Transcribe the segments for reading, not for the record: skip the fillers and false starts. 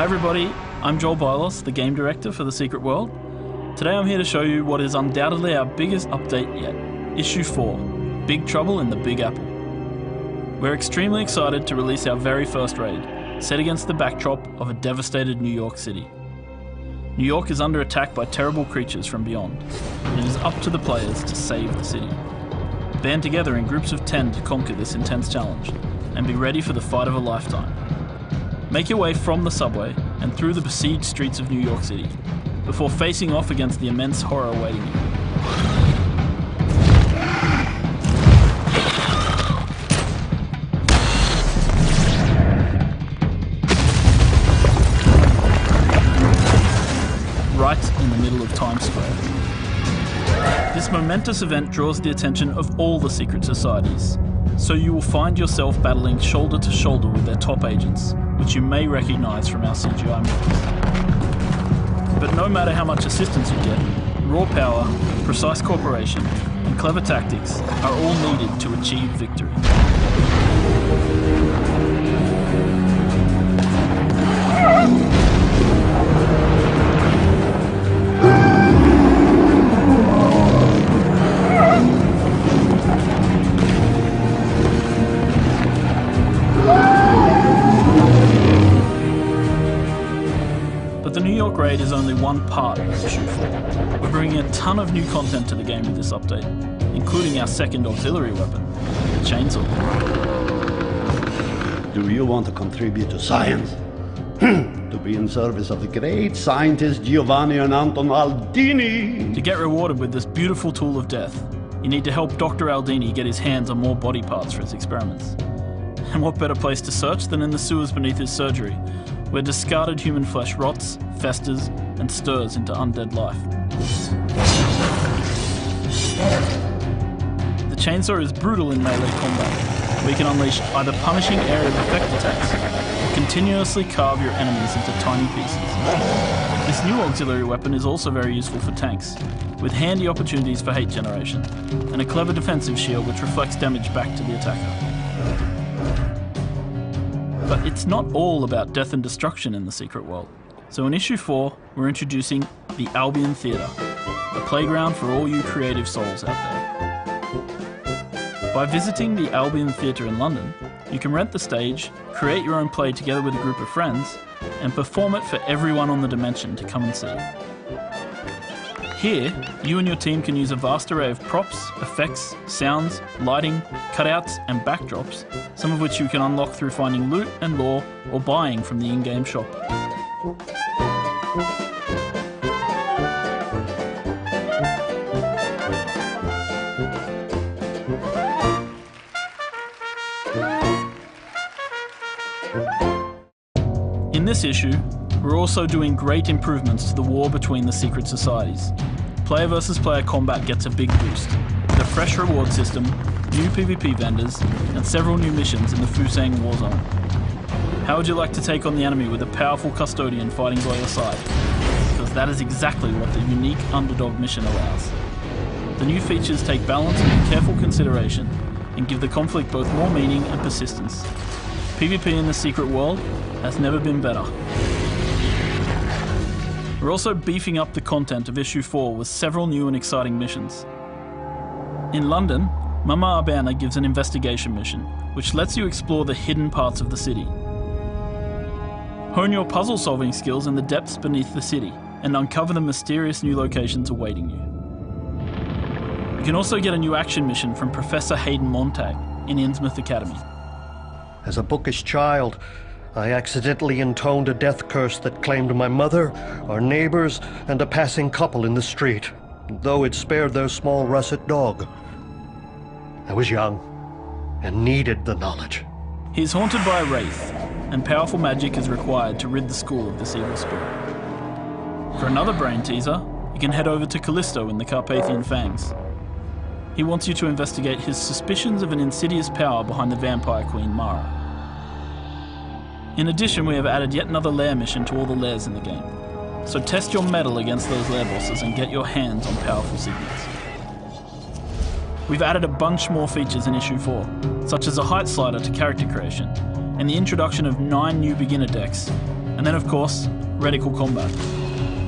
everybody, I'm Joel Bylos, the game director for The Secret World. Today I'm here to show you what is undoubtedly our biggest update yet, Issue 4, Big Trouble in the Big Apple. We're extremely excited to release our very first raid, set against the backdrop of a devastated New York City. New York is under attack by terrible creatures from beyond, and it is up to the players to save the city. Band together in groups of 10 to conquer this intense challenge, and be ready for the fight of a lifetime. Make your way from the subway and through the besieged streets of New York City, before facing off against the immense horror awaiting you. Right in the middle of Times Square. This momentous event draws the attention of all the secret societies, so you will find yourself battling shoulder to shoulder with their top agents, which you may recognise from our CGI movies. But no matter how much assistance you get, raw power, precise cooperation, and clever tactics are all needed to achieve victory. But the New York raid is only one part of Issue 4. We're bringing a ton of new content to the game with this update, including our second auxiliary weapon, the chainsaw. Do you want to contribute to science? To be in service of the great scientist Giovanni and Anton Aldini? To get rewarded with this beautiful tool of death, you need to help Dr. Aldini get his hands on more body parts for his experiments. And what better place to search than in the sewers beneath his surgery, where discarded human flesh rots, festers, and stirs into undead life. The chainsaw is brutal in melee combat, where you can unleash either punishing area of effect attacks, or continuously carve your enemies into tiny pieces. This new auxiliary weapon is also very useful for tanks, with handy opportunities for hate generation, and a clever defensive shield which reflects damage back to the attacker. But it's not all about death and destruction in the Secret World. So in Issue 4, we're introducing the Albion Theatre, a playground for all you creative souls out there. By visiting the Albion Theatre in London, you can rent the stage, create your own play together with a group of friends, and perform it for everyone on the dimension to come and see. Here, you and your team can use a vast array of props, effects, sounds, lighting, cutouts, and backdrops, some of which you can unlock through finding loot and lore or buying from the in-game shop. In this issue, we're also doing great improvements to the war between the secret societies. Player versus player combat gets a big boost, with a fresh reward system, new PvP vendors, and several new missions in the Fusang war zone. How would you like to take on the enemy with a powerful custodian fighting by your side? Because that is exactly what the unique underdog mission allows. The new features take balance and careful consideration, and give the conflict both more meaning and persistence. PvP in the Secret World has never been better. We're also beefing up the content of Issue 4 with several new and exciting missions. In London, Mama Urbana gives an investigation mission, which lets you explore the hidden parts of the city. Hone your puzzle-solving skills in the depths beneath the city, and uncover the mysterious new locations awaiting you. You can also get a new action mission from Professor Hayden Montag in Innsmouth Academy. As a bookish child, I accidentally intoned a death curse that claimed my mother, our neighbors, and a passing couple in the street, though it spared their small russet dog. I was young and needed the knowledge. He is haunted by a wraith, and powerful magic is required to rid the school of this evil spirit. For another brain teaser, you can head over to Callisto in the Carpathian Fangs. He wants you to investigate his suspicions of an insidious power behind the vampire queen Mara. In addition, we have added yet another lair mission to all the lairs in the game, so test your mettle against those lair bosses and get your hands on powerful signals. We've added a bunch more features in Issue 4, such as a height slider to character creation, and the introduction of 9 new beginner decks, And then of course, reticle combat.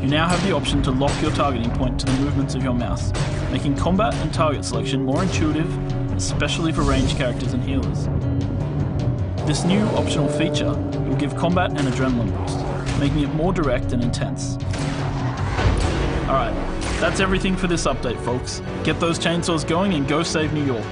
You now have the option to lock your targeting point to the movements of your mouse, making combat and target selection more intuitive, especially for ranged characters and healers. This new optional feature will give combat an adrenaline boost, making it more direct and intense. Alright, that's everything for this update, folks. Get those chainsaws going and go save New York.